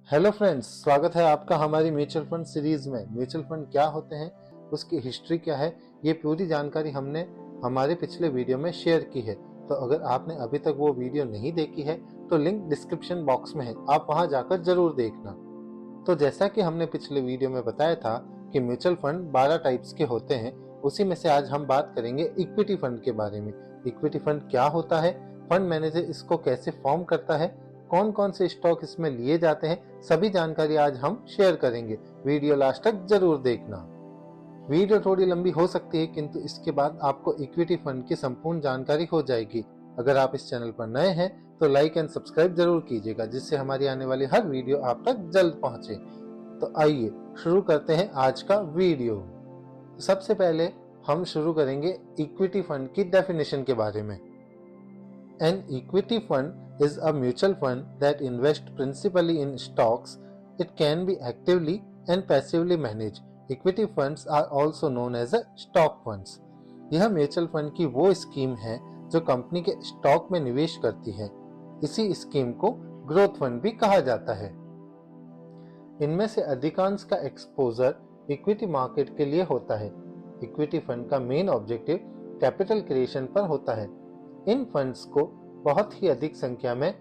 Hello friends, स्वागत है आपका हमारी म्यूचुअल फंड सीरीज में। म्यूचुअल फंड क्या होते हैं, उसकी हिस्ट्री क्या है, ये पूरी जानकारी हमने हमारे पिछले वीडियो में शेयर की है। तो अगर आपने अभी तक वो वीडियो नहीं देखी है तो लिंक डिस्क्रिप्शन बॉक्स में है, आप वहां जाकर जरूर देखना। तो जैसा कि हमने पिछले वीडियो में बताया था कि म्यूचुअल फंड 12 टाइप्स के होते हैं, उसी में से आज हम बात करेंगे इक्विटी फंड के बारे में। इक्विटी फंड क्या होता है, फंड मैनेजर इसको कैसे फॉर्म करता है, कौन कौन से स्टॉक इसमें लिए जाते हैं, सभी जानकारी आज हम शेयर करेंगे। वीडियो लास्ट तक जरूर देखना। वीडियो थोड़ी लंबी हो सकती है, किंतु इसके बाद आपको इक्विटी फंड की संपूर्ण जानकारी हो जाएगी। अगर आप इस चैनल पर नए हैं तो लाइक एंड सब्सक्राइब जरूर कीजिएगा, जिससे हमारी आने वाली हर वीडियो आप तक जल्द पहुंचे। तो आइए शुरू करते हैं आज का वीडियो। सबसे पहले हम शुरू करेंगे इक्विटी फंड की डेफिनेशन के बारे में। An equity fund is a mutual fund that invests principally in stocks. It can be actively and passively managed. Equity funds are also known as stock funds. यह म्यूचुअल फंड की वो scheme है जो company के stock में निवेश करती है। इसी स्कीम को ग्रोथ फंड भी कहा जाता है। इनमें से अधिकांश का एक्सपोजर इक्विटी मार्केट के लिए होता है। इक्विटी फंड का मेन ऑब्जेक्टिव कैपिटल क्रिएशन पर होता है। इन फंड्स को बहुत ही अधिक संख्या में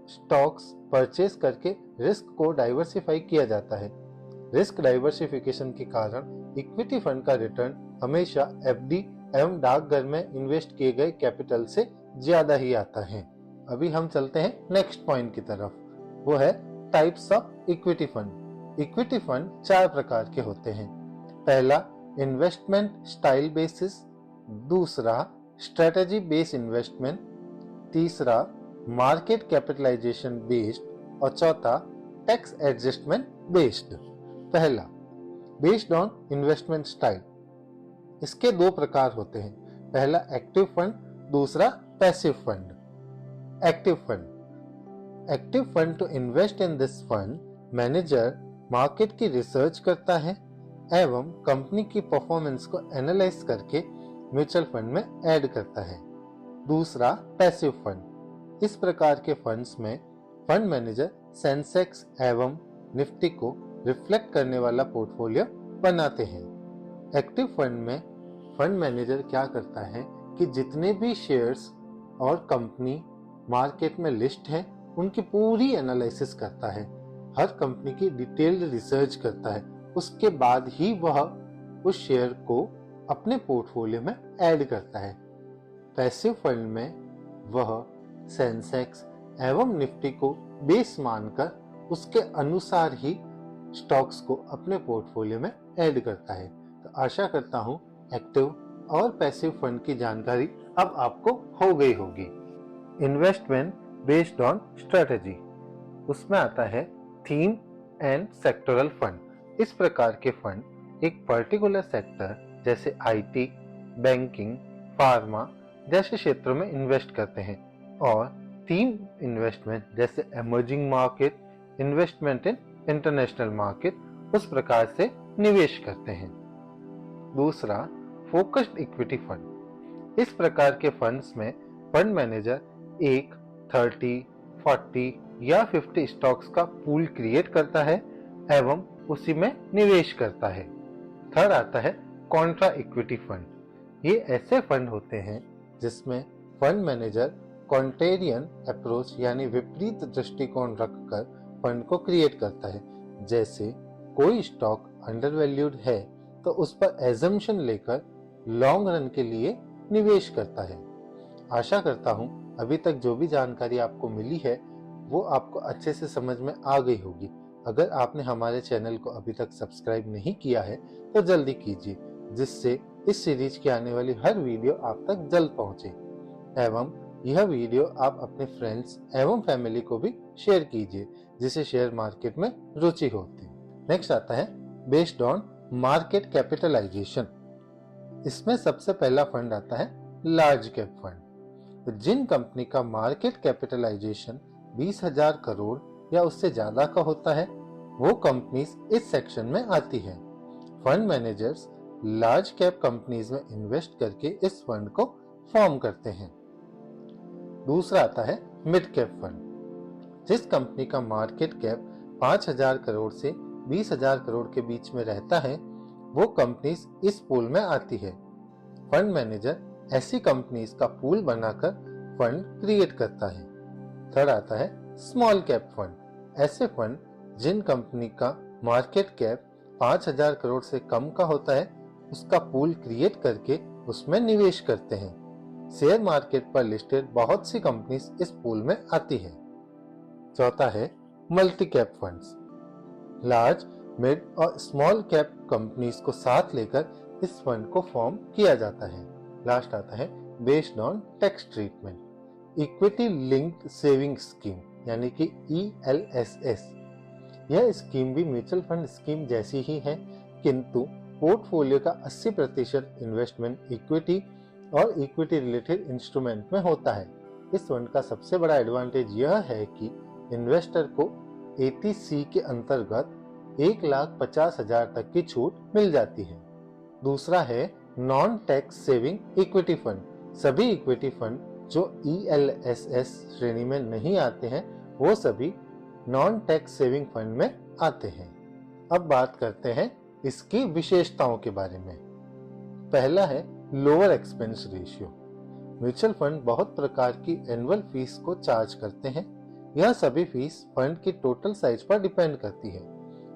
स्टॉक्स परचेज करके रिस्क को डाइवर्सिफाई किया जाता है। रिस्क डाइवर्सिफिकेशन के कारण इक्विटी फंड का रिटर्न हमेशा एफडी एवं डाकघर में इन्वेस्ट किए गए कैपिटल से ज्यादा ही आता है। अभी हम चलते हैं नेक्स्ट पॉइंट की तरफ, वो है types of equity fund. Equity fund 4 प्रकार के होते हैं। पहला, इन्वेस्टमेंट स्टाइल बेसिस। दूसरा, स्ट्रेटेजी बेस्ड इन्वेस्टमेंट। तीसरा, मार्केट कैपिटलाइजेशन बेस्ड। और चौथा, टैक्स एडजस्टमेंट बेस्ड। पहला, बेस्ड ऑन इन्वेस्टमेंट स्टाइल। इसके 2 प्रकार होते हैं। पहला एक्टिव फंड, दूसरा passive fund. Active fund. Active fund to invest in this fund, manager market की रिसर्च करता है एवं कंपनी की परफॉर्मेंस को एनालाइज करके म्यूचुअल फंड में ऐड करता है। दूसरा, पैसिव फंड। इस प्रकार के फंड्स में फंड मैनेजर सेंसेक्स एवं निफ्टी को रिफ्लेक्ट करने वाला पोर्टफोलियो बनाते हैं। एक्टिव फंड में फंड मैनेजर क्या करता है कि जितने भी शेयर्स और कंपनी मार्केट में लिस्ट है उनकी पूरी एनालिसिस करता है, हर कंपनी की डिटेल्ड रिसर्च करता है, उसके बाद ही वह उस शेयर को अपने पोर्टफोलियो में ऐड करता है। पैसिव फंड में वह सेंसेक्स एवं निफ्टी को बेस मानकर उसके अनुसार ही स्टॉक्स को अपने पोर्टफोलियो में ऐड करता है। तो आशा करता हूं एक्टिव और पैसिव फंड की जानकारी अब आपको हो गई होगी। इन्वेस्टमेंट बेस्ड ऑन स्ट्रेटेजी, उसमें आता है थीम एंड सेक्टोरल फंड। इस प्रकार के फंड एक पर्टिकुलर सेक्टर जैसे आईटी, बैंकिंग, फार्मा जैसे क्षेत्रों में इन्वेस्ट करते हैं, और थीम इन्वेस्टमेंट जैसे emerging market, investment in international market, उस प्रकार से निवेश करते हैं। दूसरा, फोकस्ड इक्विटी फंड। इस प्रकार के फंड्स में फंड मैनेजर 1, 30, 40 या 50 स्टॉक्स का पूल क्रिएट करता है एवं उसी में निवेश करता है। थर्ड आता है कॉन्ट्रा इक्विटी फंड। ये ऐसे फंड होते हैं जिसमें फंड मैनेजर कॉन्ट्रेरियन अप्रोच यानी विपरीत दृष्टिकोण रखकर फंड को क्रिएट करता है। जैसे कोई स्टॉक अंडरवैल्यूड है तो उस पर एजम्पशन लेकर लॉन्ग रन के लिए निवेश करता है। आशा करता हूं अभी तक जो भी जानकारी आपको मिली है वो आपको अच्छे से समझ में आ गई होगी। अगर आपने हमारे चैनल को अभी तक सब्सक्राइब नहीं किया है तो जल्दी कीजिए, जिससे इस सीरीज की आने वाली हर वीडियो आप तक जल्द पहुंचे एवं यह वीडियो आप अपने फ्रेंड्स एवं फैमिली को भी शेयर कीजिए जिसे शेयर मार्केट में रुचि होती है। नेक्स्ट आता है बेस्ड ऑन मार्केट कैपिटलाइजेशन। इसमें सबसे पहला फंड आता है लार्ज कैप फंड। तो जिन कंपनी का मार्केट कैपिटलाइजेशन 20,000 करोड़ या उससे ज्यादा का होता है वो कंपनीज इस सेक्शन में आती है। Fund managers large cap companies में इन्वेस्ट करके इस फंड को फॉर्म करते हैं। दूसरा आता है मिड कैप फंड। जिस कंपनी का मार्केट कैप 5,000 करोड़ से 20,000 करोड़ के बीच में रहता है, वो कंपनीज इस पूल में आती है। फंड मैनेजर ऐसी कंपनीज का पूल बनाकर फंड क्रिएट करता है। थर्ड आता है स्मॉल कैप फंड। ऐसे फंड जिन कंपनी का मार्केट कैप 5,000 करोड़ से कम का होता है, उसका पूल क्रिएट करके उसमें निवेश करते हैं। शेयर मार्केट पर लिस्टेड बहुत सी कंपनीज इस पूल में आती है। चौथा है multi cap funds. Large, mid और स्मॉल कैप कंपनीज को साथ लेकर इस फंड को फॉर्म किया जाता है। लास्ट आता है based on tax treatment. Equity linked saving scheme यानी कि ELSS। यह स्कीम भी म्यूचुअल फंड स्कीम जैसी ही है, किंतु पोर्टफोलियो का 80% इन्वेस्टमेंट इक्विटी और इक्विटी रिलेटेड इंस्ट्रूमेंट में होता है। इस फंड का सबसे बड़ा एडवांटेज यह है कि इन्वेस्टर को 80C के अंतर्गत 1,50,000 तक की छूट मिल जाती है। दूसरा है non tax saving equity fund. सभी इक्विटी फंड जो ELSS श्रेणी में नहीं आते हैं, वो सभी नॉन टैक्स सेविंग फंड में आते हैं। अब बात करते हैं इसकी विशेषताओं के बारे में। पहला है lower expense ratio. Mutual fund बहुत प्रकार की एनुअल फीस को चार्ज करते हैं। यह सभी फीस फंड की टोटल साइज पर डिपेंड करती है।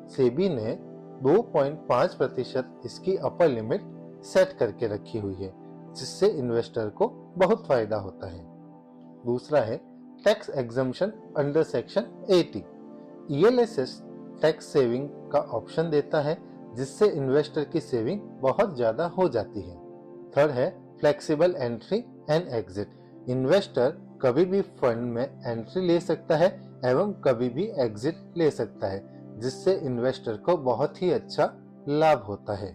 सेबी ने 2.5% इसकी अपर लिमिट सेट करके रखी हुई है, जिससे इन्वेस्टर को बहुत फायदा होता है। दूसरा है tax exemption under section 80। ELSS tax saving का ऑप्शन देता है, जिससे इन्वेस्टर की सेविंग बहुत ज्यादा हो जाती है। थर्ड है flexible entry and exit. Investor कभी भी फंड में एंट्री ले सकता है एवं कभी भी एग्जिट ले सकता है, जिससे इन्वेस्टर को बहुत ही अच्छा लाभ होता है।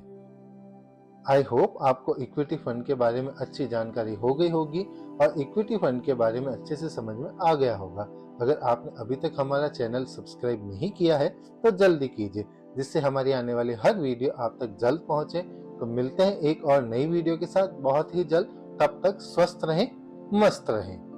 आई होप आपको इक्विटी फंड के बारे में अच्छी जानकारी हो गई होगी और इक्विटी फंड के बारे में अच्छे से समझ में आ गया होगा। अगर आपने अभी तक हमारा चैनल सब्सक्राइब नहीं किया है तो जल्दी कीजिए, जिससे हमारी आने वाली हर वीडियो आप तक जल्द पहुंचे। तो मिलते हैं एक और नई वीडियो के साथ बहुत ही जल्द। तब तक स्वस्थ रहें, मस्त रहें।